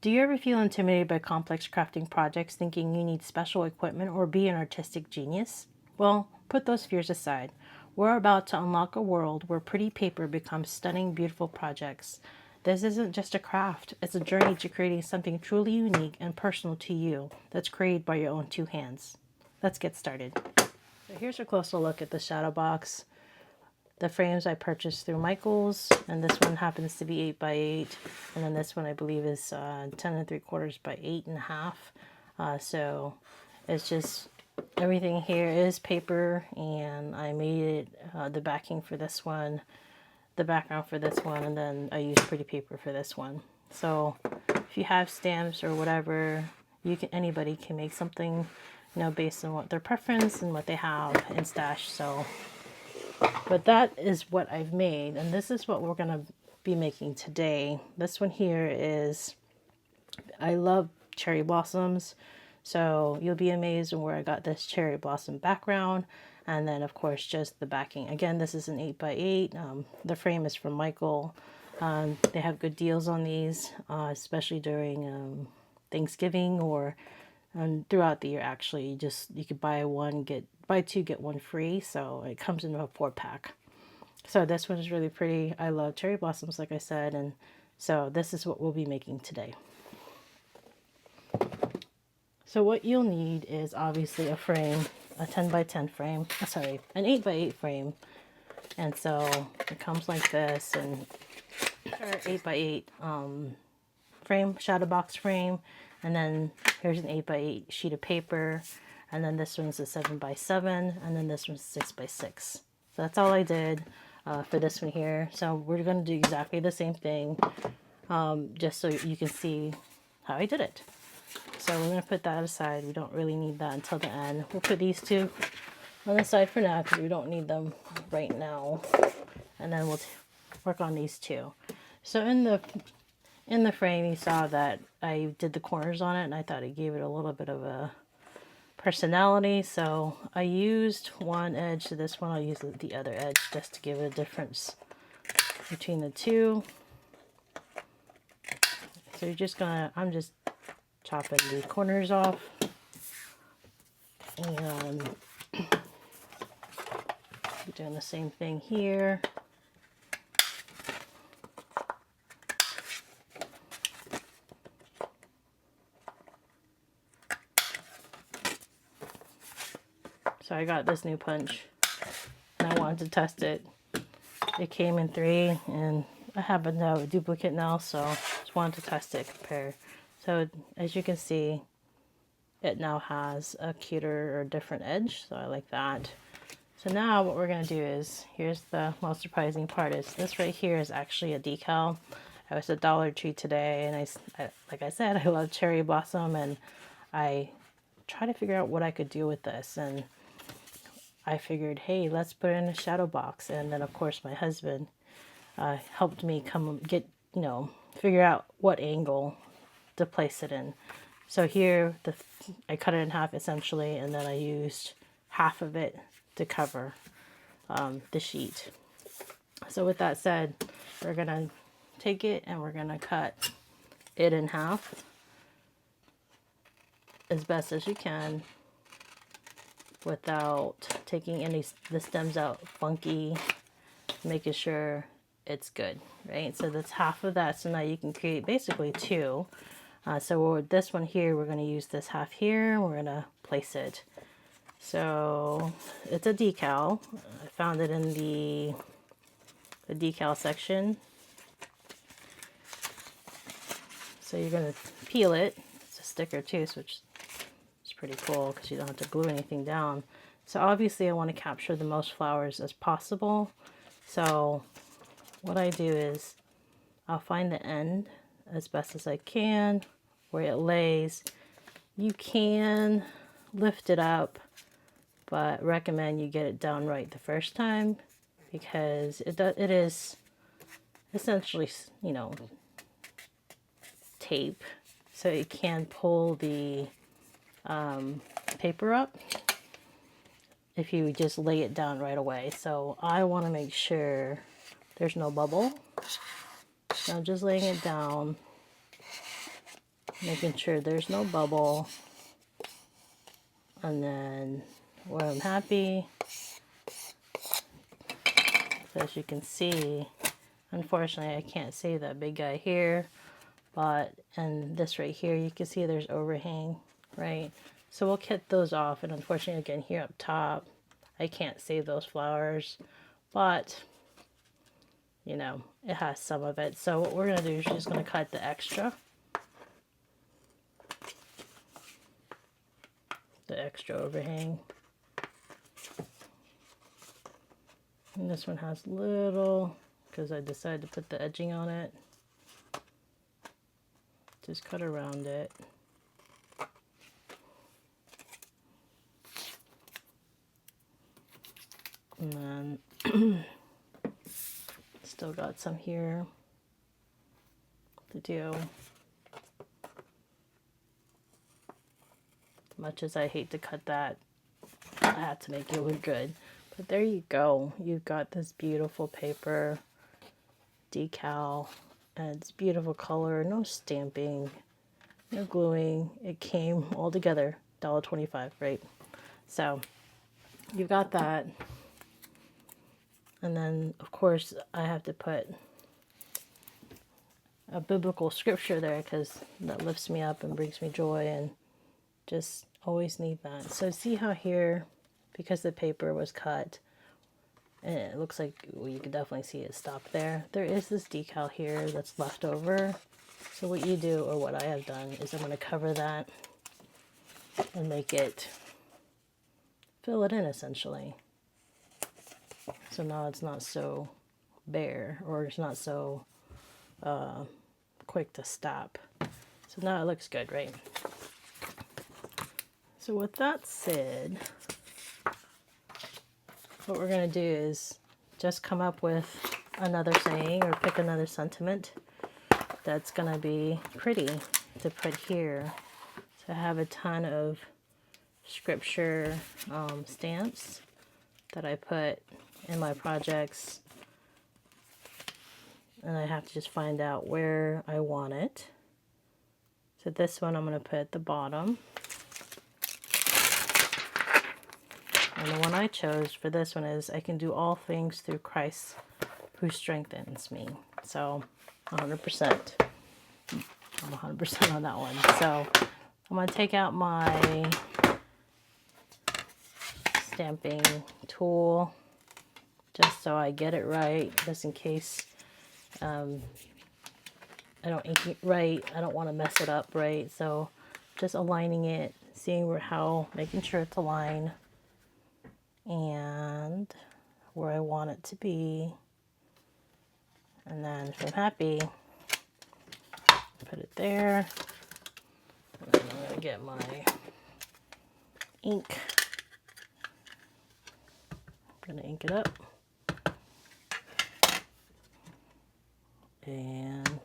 Do you ever feel intimidated by complex crafting projects, thinking you need special equipment or be an artistic genius? Well, put those fears aside. We're about to unlock a world where pretty paper becomes stunning, beautiful projects. This isn't just a craft, it's a journey to creating something truly unique and personal to you that's created by your own two hands. Let's get started. So here's a closer look at the shadow box. The frames I purchased through Michael's, and this one happens to be 8 by 8, and then this one I believe is 10 3/4 by 8.5. So it's just everything here is paper, and I made it the backing for this one, the background for this one, and then I used pretty paper for this one. So if you have stamps or whatever, anybody can make something, based on what their preference and what they have in stash. So. But that is what I've made, and this is what we're going to be making today. This one here is, I love cherry blossoms, so you'll be amazed at where I got this cherry blossom background, and then of course just the backing. Again, this is an 8 by 8. The frame is from Michael. They have good deals on these, especially during Thanksgiving or throughout the year. Actually, you could buy buy two get one free, so it comes in a 4-pack. So this one is really pretty. I love cherry blossoms, like I said, and so this is what we'll be making today. So what you'll need is obviously a frame, a 10 by 10 frame, an 8 by 8 frame, and so it comes like this, and our 8 by 8 frame, shadow box frame, and then here's an 8 by 8 sheet of paper, and then this one's a 7 by 7, and then this one's 6 by 6. So that's all I did for this one here. So we're going to do exactly the same thing, just so you can see how I did it. So we're going to put that aside. We don't really need that until the end. We'll put these two on the side for now because we don't need them right now. And then we'll work on these two. So in the frame, you saw that I did the corners on it, and I thought it gave it a little bit of a personality. So I used one edge to this one. I'll use the other edge just to give a difference between the two. So I'm just chopping the corners off. And doing the same thing here. So I got this new punch, and I wanted to test it. It came in 3, and I happen to have a duplicate now, so just wanted to test it, compare. So as you can see, it now has a cuter or different edge, so I like that. So now what we're going to do is, here's the most surprising part, is this right here is actually a decal. I was at Dollar Tree today, and I like I said, I love cherry blossom, and I try to figure out what I could do with this, and I figured, hey, let's put it in a shadow box. And then of course my husband helped me figure out what angle to place it in. So here I cut it in half essentially, and then I used half of it to cover the sheet. So with that said, we're gonna take it and we're gonna cut it in half as best as you can, without taking the stems out funky, making sure it's good, right? So that's half of that. So now you can create basically two. So with this one here, we're going to use this half here, and we're going to place it. So it's a decal. I found it in the decal section. So you're going to peel it. It's a sticker too, which is pretty cool because you don't have to glue anything down. So obviously I want to capture the most flowers as possible. So what I do is I'll find the end as best as I can where it lays. You can lift it up, but recommend you get it down right the first time, because it is essentially, tape, so it can pull the paper up if you just lay it down right away. So I want to make sure there's no bubble. So I'm just laying it down, making sure there's no bubble. And then where I'm happy, so as you can see, unfortunately I can't see that big guy here, but and this right here, you can see there's overhang, right? So we'll cut those off, and unfortunately again here up top, I can't save those flowers, but you know, it has some of it. So what we're gonna do is just gonna cut the extra overhang. And this one has little, because I decided to put the edging on it. Just cut around it. And then still got some here to do. Much as I hate to cut that, I had to make it look good. But there you go. You've got this beautiful paper decal, and it's beautiful color, no stamping, no gluing. It came all together, $1.25, right? So you've got that. And then, of course, I have to put a biblical scripture there because that lifts me up and brings me joy, and just always need that. So see how here, because the paper was cut, and it looks like, well, you can definitely see it stopped there. There is this decal here that's left over. So what you do, or what I have done, is I'm going to cover that and make it, fill it in essentially. So now it's not so bare, or it's not so quick to stop. So now it looks good, right? So with that said, what we're going to do is just come up with another saying or pick another sentiment that's going to be pretty to put here. So I have a ton of scripture stamps that I put in my projects, and I have to just find out where I want it. So this one I'm going to put at the bottom. And the one I chose for this one is, I can do all things through Christ who strengthens me. So 100%. I'm 100% on that one. So I'm going to take out my stamping tool just so I get it right, just in case I don't ink it right. I don't want to mess it up, right? So just aligning it, seeing making sure it's aligned and where I want it to be. And then if I'm happy, put it there. And then I'm going to get my ink. I'm going to ink it up. And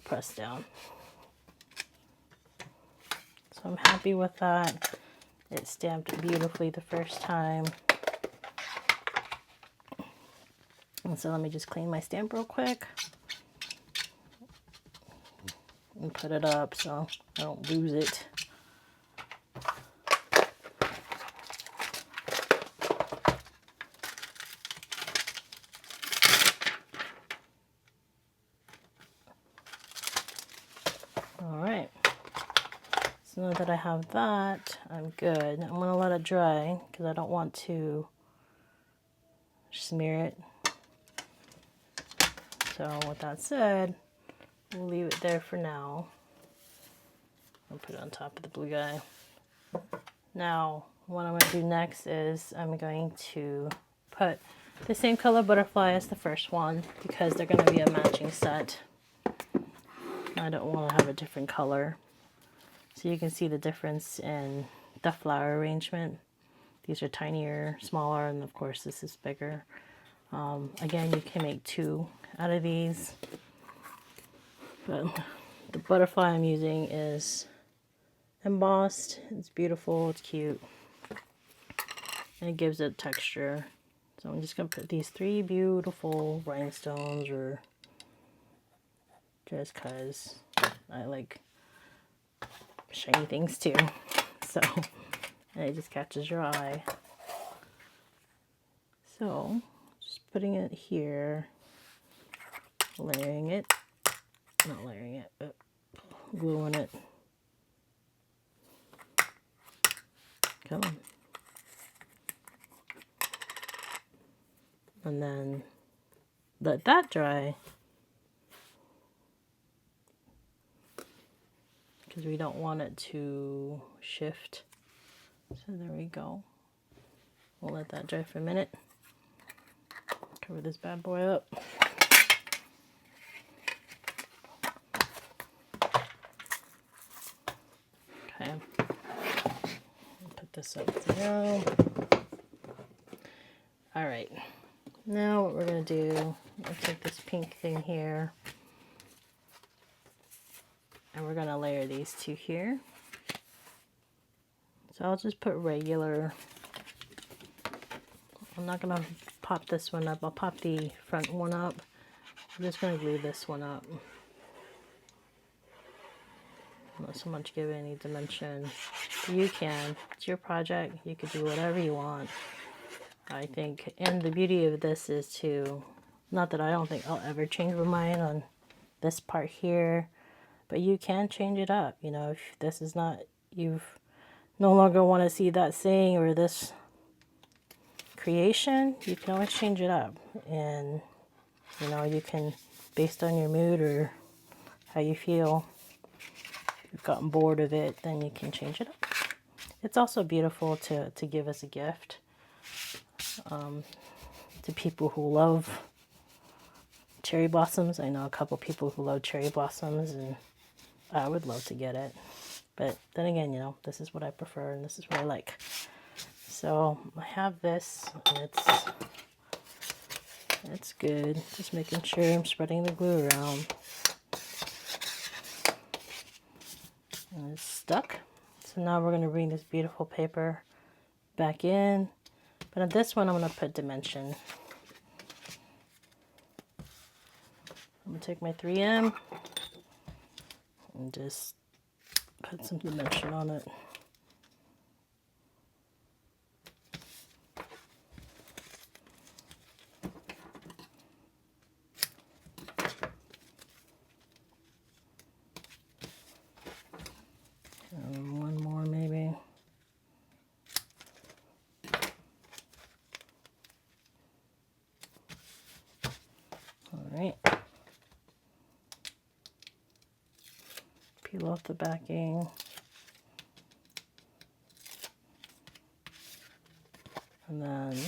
press down. So I'm happy with that. It stamped beautifully the first time. And so let me just clean my stamp real quick and put it up so I don't lose it. Alright, so now that I have that, I'm good. I'm going to let it dry because I don't want to smear it. So with that said, we'll leave it there for now. I'll put it on top of the blue guy. Now, what I'm going to do next is I'm going to put the same color butterfly as the first one because they're going to be a matching set. I don't want to have a different color. So you can see the difference in the flower arrangement. These are tinier, smaller, and of course this is bigger. Again, you can make two out of these. But the butterfly I'm using is embossed. It's beautiful, it's cute, and it gives it texture. So I'm just going to put these 3 beautiful rhinestones, or just because I like shiny things too. So, and it just catches your eye. So, just putting it here, layering it, not layering it, but gluing it. Come on. And then let that dry, because we don't want it to shift. So there we go. We'll let that dry for a minute. Cover this bad boy up. Okay. Put this up down. All right. Now what we're going to do, I'll take this pink thing here, and we're going to layer these two here. So I'll just put regular. I'm not going to pop this one up. I'll pop the front one up. I'm just going to glue this one up. Not so much give it any dimension. You can. It's your project. You can do whatever you want, I think. And the beauty of this is to, not that I don't think I'll ever change my mind on this part here, but you can change it up. You know, if this is not, you've no longer want to see that saying or this creation, you can always change it up. And, you know, you can, based on your mood or how you feel, if you've gotten bored of it, then you can change it up. It's also beautiful to give as a gift to people who love cherry blossoms. I know a couple people who love cherry blossoms, and I would love to get it. But then again, you know, this is what I prefer and this is what I like. So I have this, and it's good. Just making sure I'm spreading the glue around. And it's stuck. So now we're going to bring this beautiful paper back in. But on this one, I'm going to put dimension. I'm going to take my 3M and just put some dimension on it. One more maybe. All right. Peel off the backing. And then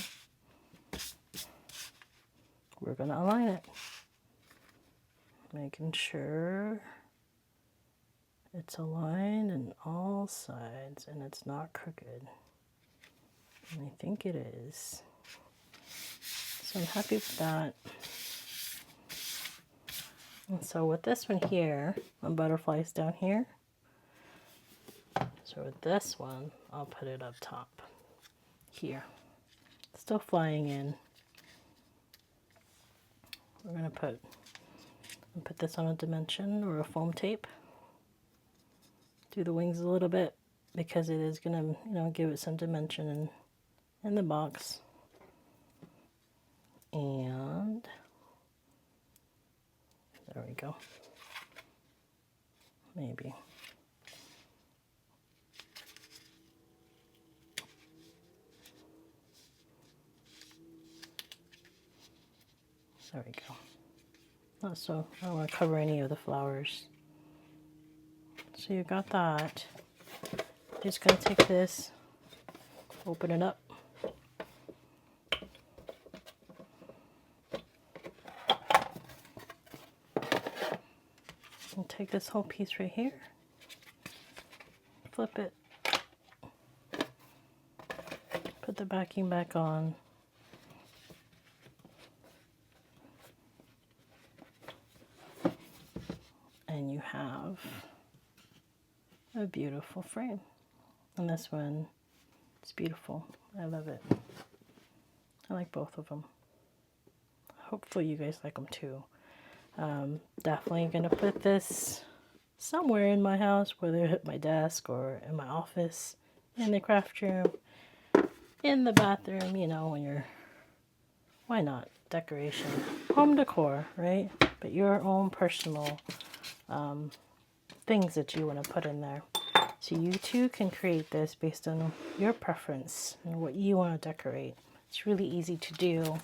we're going to align it. Making sure it's aligned on all sides and it's not crooked. And I think it is. So I'm happy with that. And so with this one here, my butterfly's down here. So with this one, I'll put it up top here. Still flying in. We're going to put this on a dimension or a foam tape. Do the wings a little bit because it is going to, you know, give it some dimension in the box. And there we go. Maybe. There we go. Oh, so I don't want to cover any of the flowers. So you got that. Just going to take this, open it up. And take this whole piece right here, flip it, put the backing back on, and you have a beautiful frame. And this one, it's beautiful. I love it. I like both of them. Hopefully you guys like them too. Definitely gonna put this somewhere in my house, whether at my desk or in my office, in the craft room, in the bathroom, you know, when you're, why not? Decoration, home decor, right? But your own personal things that you want to put in there. So you too can create this based on your preference and what you want to decorate. It's really easy to do.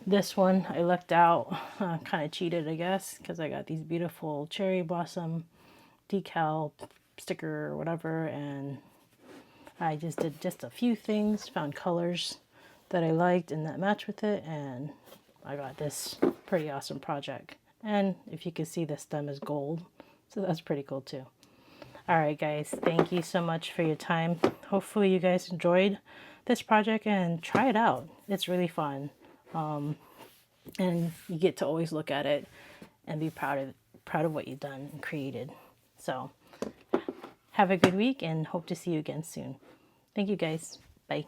This one I left out, kind of cheated, I guess, because I got these beautiful cherry blossom decal sticker or whatever, and I just did just a few things, found colors that I liked and that match with it, and I got this pretty awesome project. And if you can see, the stem is gold, so that's pretty cool too. All right, guys, thank you so much for your time. Hopefully you guys enjoyed this project and try it out. It's really fun. And you get to always look at it and be proud of what you've done and created. So have a good week and hope to see you again soon. Thank you, guys. Bye.